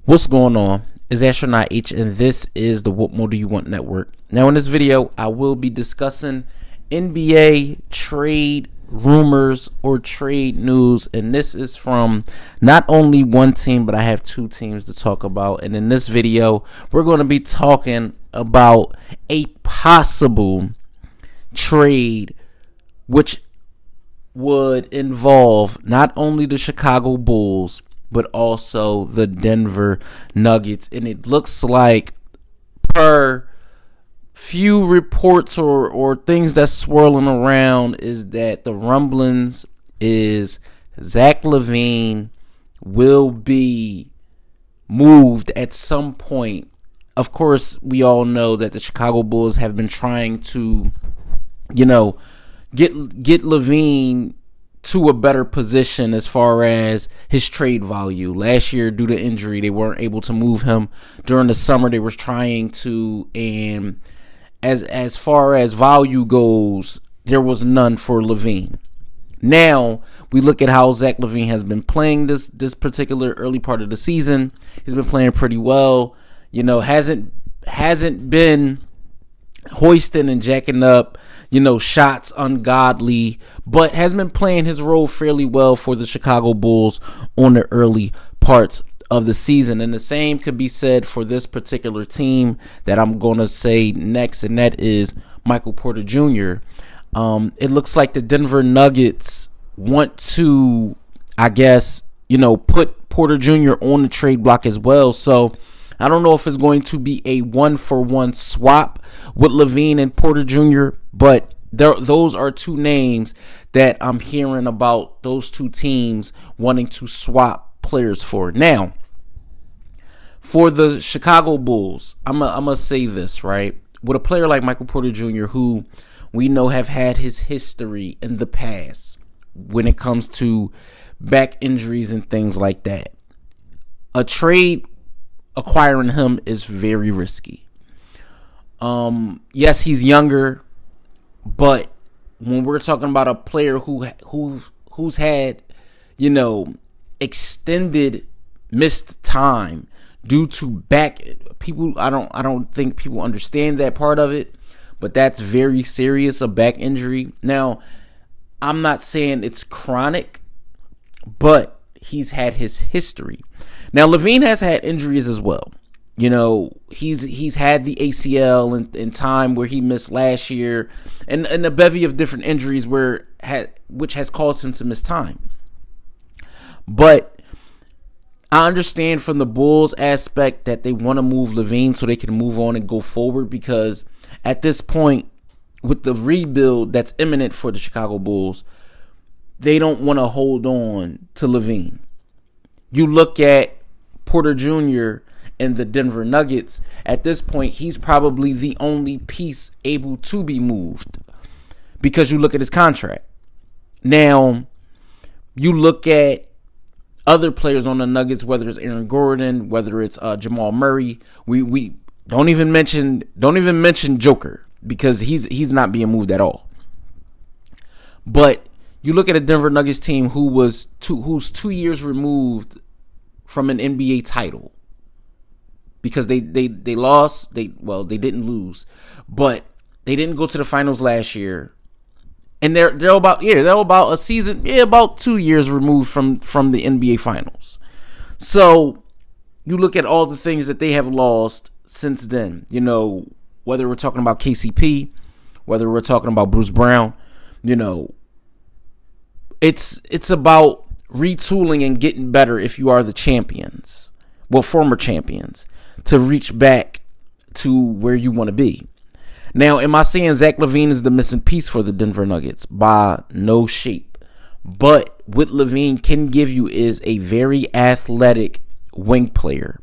What's going on? It's Astronaut H, and this is the What More Do You Want Network. Now, in this video, I will be discussing NBA trade rumors or trade news, and this is from not only one team, but I have two teams to talk about. And in this video, we're going to be talking about a possible trade which would involve not only the Chicago Bulls, but also the Denver Nuggets. And it looks like, per few reports or things that's swirling around, is that the rumblings is Zach Levine will be moved at some point. Of course, we all know that the Chicago Bulls have been trying to, get Lavine to a better position as far as his trade value. Last year, due to injury, they weren't able to move him. During the summer, they were trying to, and as far as value goes, there was none for Lavine. Now, we look at how Zach Levine has been playing this particular early part of the season. He's been playing pretty well. Hasn't been hoisting and jacking up, shots ungodly, but has been playing his role fairly well for the Chicago Bulls on the early parts of the season. And the same could be said for this particular team that I'm going to say next, and that is Michael Porter Jr. It looks like the Denver Nuggets want to, put Porter Jr. on the trade block as well. So I don't know if it's going to be a 1-for-1 swap with Lavine and Porter Jr., but those are two names that I'm hearing about, those two teams wanting to swap players for. Now, for the Chicago Bulls, I'm gonna say this, right? With a player like Michael Porter Jr., who we know have had his history in the past when it comes to back injuries and things like that, a trade acquiring him is very risky. Yes, he's younger, but when we're talking about a player who's had, extended missed time due to back, I don't think people understand that part of it, but that's very serious, a back injury. Now, I'm not saying it's chronic, but he's had his history. Now, Lavine has had injuries as well. He's had the ACL in time where he missed last year, and a bevy of different injuries which has caused him to miss time. But I understand from the Bulls aspect that they want to move Lavine so they can move on and go forward, because at this point, with the rebuild that's imminent for the Chicago Bulls, they don't want to hold on to Lavine. You look at Porter Jr. and the Denver Nuggets, at this point, he's probably the only piece able to be moved, because you look at his contract. Now, you look at other players on the Nuggets, whether it's Aaron Gordon, whether it's Jamal Murray. We don't even mention Joker, because he's not being moved at all. But you look at a Denver Nuggets team who's 2 years removed from an NBA title, because they lost. They didn't lose, but they didn't go to the finals last year, and they're about a season, about 2 years removed from the NBA finals. So you look at all the things that they have lost since then. Whether we're talking about KCP, whether we're talking about Bruce Brown, it's about retooling and getting better if you are the champions, former champions, to reach back to where you want to be. Now, am I saying Zach Levine is the missing piece for the Denver Nuggets? By no shape. But what Lavine can give you is a very athletic wing player.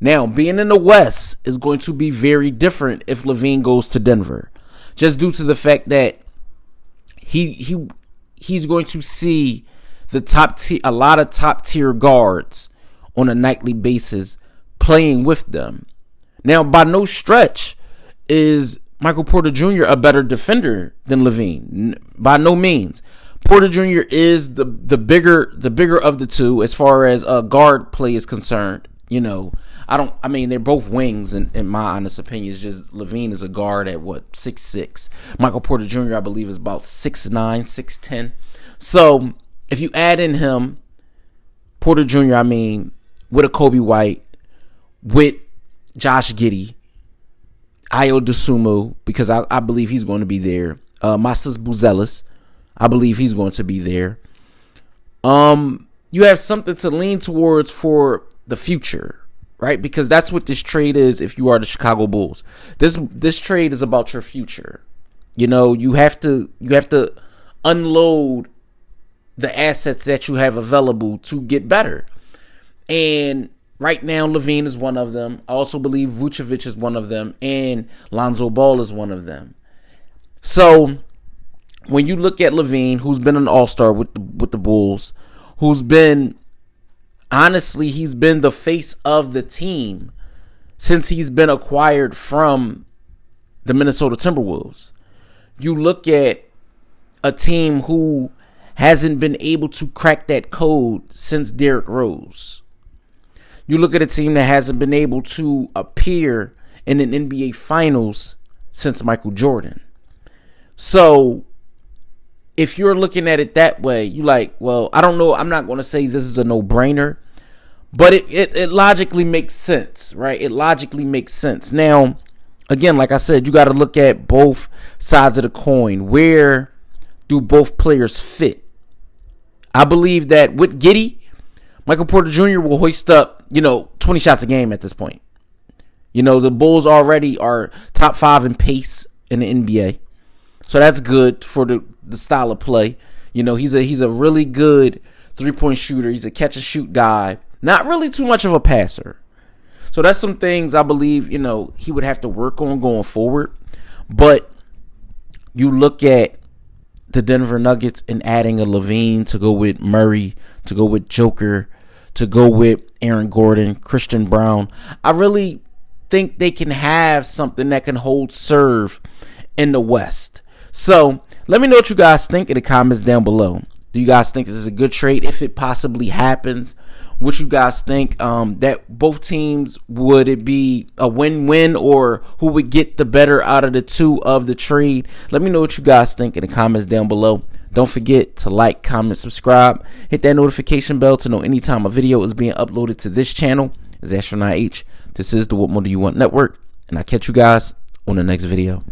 Now, being in the West is going to be very different if Lavine goes to Denver, just due to the fact that he's going to see a lot of top tier guards on a nightly basis playing with them. Now, by no stretch is Michael Porter Jr. a better defender than Lavine. By no means. Porter Jr. is the bigger of the two as far as guard play is concerned. I mean, they're both wings in my honest opinion. It's just Lavine is a guard at 6'6". Michael Porter Jr. I believe is about 6'9", 6'10". So if you add in him, Porter Jr., I mean, with a Kobe White, with Josh Giddey, Ayo Dosunmu, because I believe he's going to be there. Mastas Buzelis, I believe he's going to be there. You have something to lean towards for the future, right? Because that's what this trade is. If you are the Chicago Bulls, this trade is about your future. You have to unload the assets that you have available to get better. And right now, Lavine is one of them. I also believe Vucevic is one of them, and Lonzo Ball is one of them. So when you look at Lavine, who's been an all-star with the Bulls, who's been, honestly, he's been the face of the team since he's been acquired from the Minnesota Timberwolves. You look at a team who hasn't been able to crack that code since Derrick Rose. You look at a team that hasn't been able to appear in an NBA Finals since Michael Jordan. So if you're looking at it that way, you like, well, I don't know. I'm not going to say this is a no-brainer, but it logically makes sense, right? It logically makes sense. Now, again, like I said, you got to look at both sides of the coin. Where do both players fit? I believe that with Giddey, Michael Porter Jr. will hoist up, 20 shots a game at this point. The Bulls already are top 5 in pace in the NBA. So that's good for the style of play. He's a really good 3-point shooter. He's a catch and shoot guy. Not really too much of a passer. So that's some things I believe, he would have to work on going forward. But you look at the Denver Nuggets and adding a Lavine to go with Murray, to go with Joker, to go with Aaron Gordon, Christian Brown. I really think they can have something that can hold serve in the West. So let me know what you guys think in the comments down below. Do you guys think this is a good trade if it possibly happens? What you guys think that both teams, would it be a win-win, or who would get the better out of the two of the trade? Let me know what you guys think in the comments down below. Don't forget to like, comment, subscribe. Hit that notification bell to know anytime a video is being uploaded to this channel. It's Astronaut H. This is the What More Do You Want Network, and I'll catch you guys on the next video.